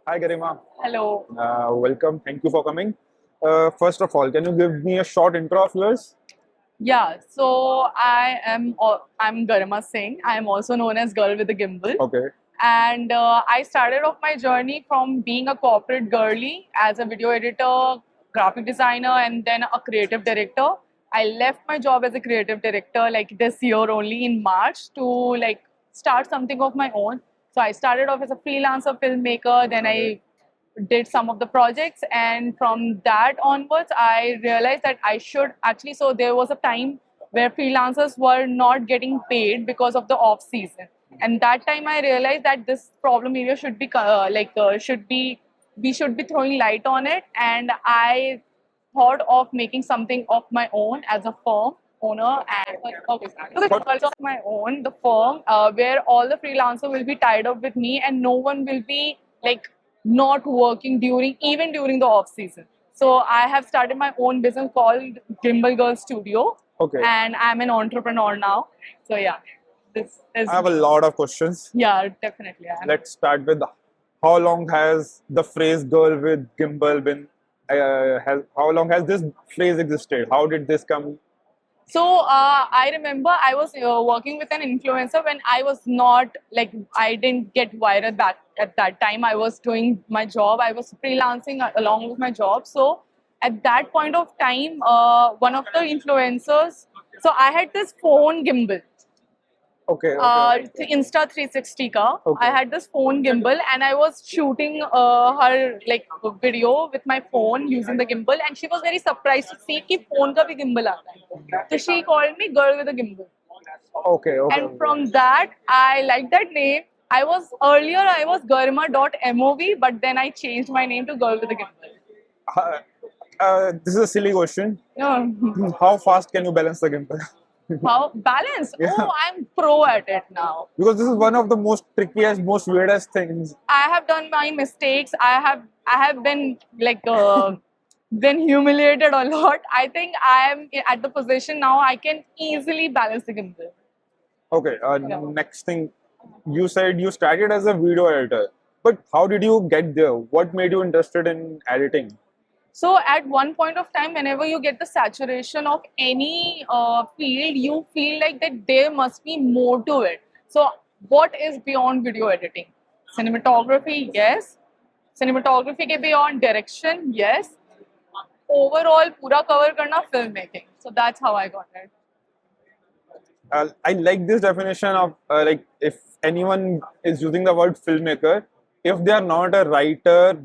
Hi Garima, Hello. welcome. Thank you for coming. First of all, can you give me a short intro of yours? Yeah, so I'm Garima Singh. I am also known as Girl with a Gimbal. Okay, And I started off my journey from being a corporate girly as a video editor, graphic designer, and then a creative director. I left my job as a creative director like this year only in March to like start something of my own. So I started off as a freelancer filmmaker, then okay, I did some of the projects, and from that onwards I realized that I should actually, so there was a time where freelancers were not getting paid because of the off season, and that time I realized that this problem area should be should be, we should be throwing light on it, and I thought of making something of my own as a firm owner, and okay, so of my own, the firm where all the freelancer will be tied up with me and no one will be like not working during the off season. So I have started my own business called Gimbal Girl Studio, okay. and I'm an entrepreneur now. So yeah, this is I have a me. lot of questions. Yeah, definitely. Let's start with how long has the phrase "girl with gimbal" been? How long has this phrase existed? How did this come? So I remember I was working with an influencer when I was not like, I didn't get viral back at that time. I was doing my job. I was freelancing along with my job. So at that point of time, one of the influencers. So I had this phone gimbal, Okay, okay, okay, Insta 360 ka. I okay. had this phone gimbal and I was shooting her like video with my phone using the gimbal, and she was very surprised to see कि phone का भी gimbal आता है. So she called me girl with a gimbal, Okay, okay, and okay. from that I liked that name. I was Garima.mov, but then I changed my name to girl with a gimbal. Uh, this is a silly question. No. How fast can you balance the gimbal? How balance? Yeah, Oh, I'm pro at it now. because this is one of the most trickiest, most weirdest things. I have done my mistakes. I have been been humiliated a lot. I think I am at the position now I can easily balance the gimbal. Okay, Yeah. next thing, you said you started as a video editor, but how did you get there? What made you interested in editing? So at one point of time, whenever you get the saturation of any field, you feel like that there must be more to it. So what is beyond video editing? Cinematography, yes. Cinematography ke beyond direction, yes. Overall, pura cover karna filmmaking. So that's how I got it. I like this definition of like if anyone is using the word filmmaker, if they are not a writer,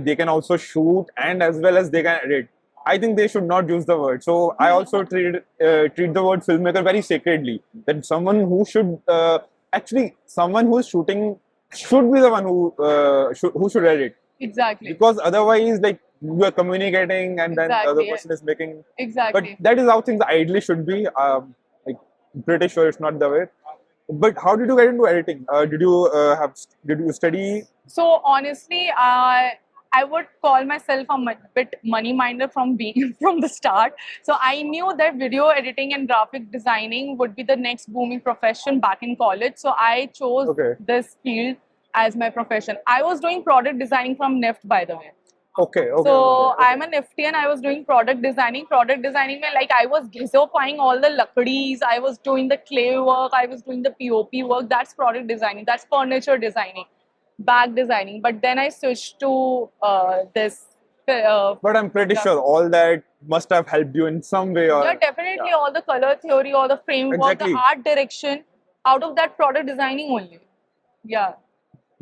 they can also shoot and as well as they can edit. I think they should not use the word. So I also treat the word filmmaker very sacredly. That someone who should actually someone who is shooting should be the one who should edit, Exactly. because otherwise like you are communicating and then the other Exactly. person is making. But Exactly. that is how things ideally should be. Like pretty sure it's not the way. But how did you get into editing? Did you study? So honestly, I would call myself a bit money minder from being from the start. So I knew that video editing and graphic designing would be the next booming profession back in college. So I chose Okay, this field as my profession. I was doing product designing from NIFT, by the way. okay, okay, So okay, I'm a Nifty and I was doing product designing. Product designing, mein, like I was ghisophying all the lakdis, I was doing the clay work, I was doing the POP work. That's product designing. That's furniture designing, bag designing. But then I switched to this. but I'm pretty Yeah. sure all that must have helped you in some way or Yeah, definitely yeah, all the color theory, all the framework, the exactly. art direction, out of that product designing only. Yeah,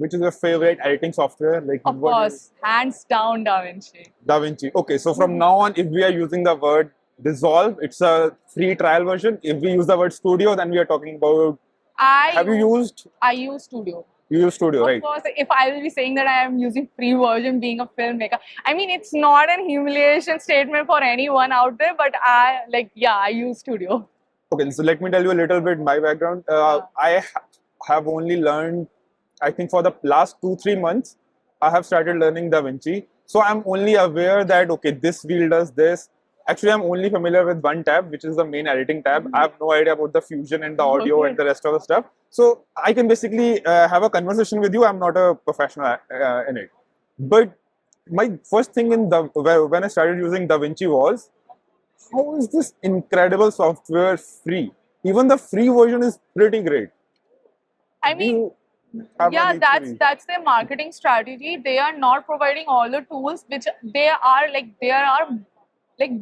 Which is your favorite editing software? Like of what is course, hands down, Da Vinci. DaVinci? Okay, so from now on, if we are using the word Dissolve, it's a free trial version. If we use the word Studio, then we are talking about. I Have you use used? I use Studio. You use Studio, Of right? course, if I will be saying that I am using free version being a filmmaker, I mean, it's not an humiliation statement for anyone out there, but I use Studio. Okay, so let me tell you a little bit my background. Have only learned, I think, for the last 2 3 months, I have started learning DaVinci. So I'm only aware that okay, this wheel does this. Actually, I'm only familiar with one tab, which is the main editing tab. I have no idea about the fusion and the audio Okay. and the rest of the stuff. So I can basically have a conversation with you. I'm not a professional in it. But my first thing when I started using DaVinci was, how is this incredible software free? Even the free version is pretty great. I Do mean, you have yeah, any that's experience? that's their marketing strategy. They are not providing all the tools, which there are like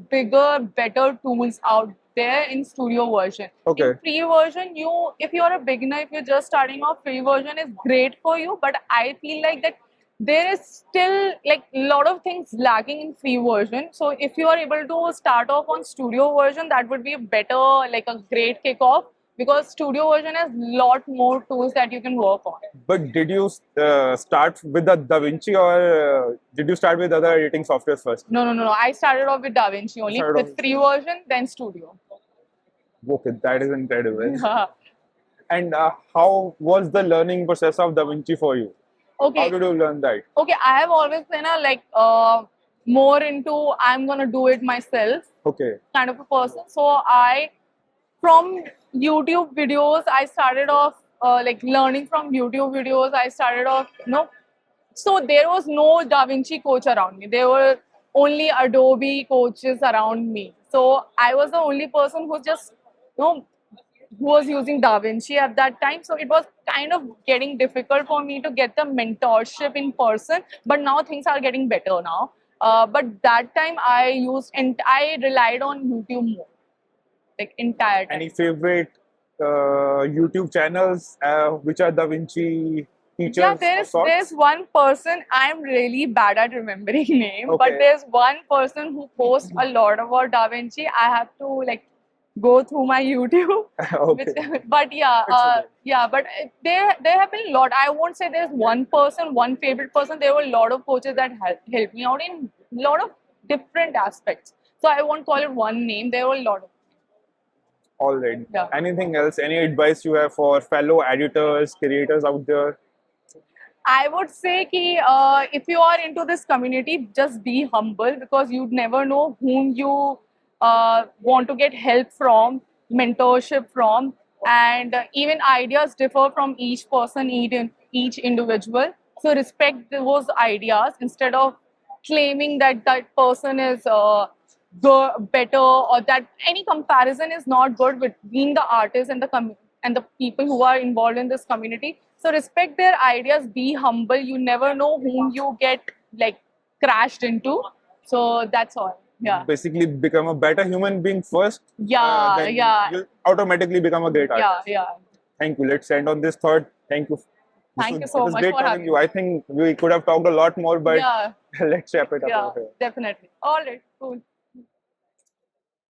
bigger, better tools out there in studio version. Okay. In free version, if you're a beginner, if you're just starting off, free version is great for you. But I feel like that there is still like a lot of things lacking in free version. So if you are able to start off on studio version, that would be a better, like a great kickoff, because studio version has lot more tools that you can work on. But did you start with the DaVinci or did you start with other editing softwares first? No. I started off with DaVinci only, Started off with free version, then studio. Okay, that is incredible. And how was the learning process of DaVinci for you? How Okay. did you learn that? Okay, I have always been a more into I'm gonna do it myself Okay. kind of a person. So from YouTube videos, I started off like learning from YouTube videos. I started off, so there was no DaVinci coach around me. There were only Adobe coaches around me. So I was the only person who just, who was using DaVinci at that time. So it was kind of getting difficult for me to get the mentorship in person. But now things are getting better now. But that time I relied on YouTube more, like entire time. Any favorite YouTube channels which are DaVinci teachers? Yeah, of sorts? there's one person. I'm really bad at remembering name, but Okay. there's one person who posts a lot about DaVinci. I have to like go through my YouTube. Okay. But yeah, It's okay. yeah, but there have been a lot. I won't say there's one person, one favorite person. There were a lot of coaches that helped me out in a lot of different aspects. So I won't call it one name. There were a lot of. All right. Yeah. Anything else? Any advice you have for fellow editors, creators out there? I would say ki, if you are into this community, just be humble, because you'd never know whom you want to get help from, mentorship from, and even ideas differ from each person, each individual. So respect those ideas instead of claiming that that person is better, or that any comparison is not good between the artists and and the people who are involved in this community. So respect their ideas, be humble. You never know whom you get like crashed into. So that's all. Yeah. Basically, become a better human being first. Yeah, Then yeah. you'll automatically become a great artist. Yeah. Thank you. Let's end on this thought. Thank you. Thank you so it was much great for talking having to you. I think we could have talked a lot more, but Yeah, let's wrap it up yeah, over here. definitely. All right, cool.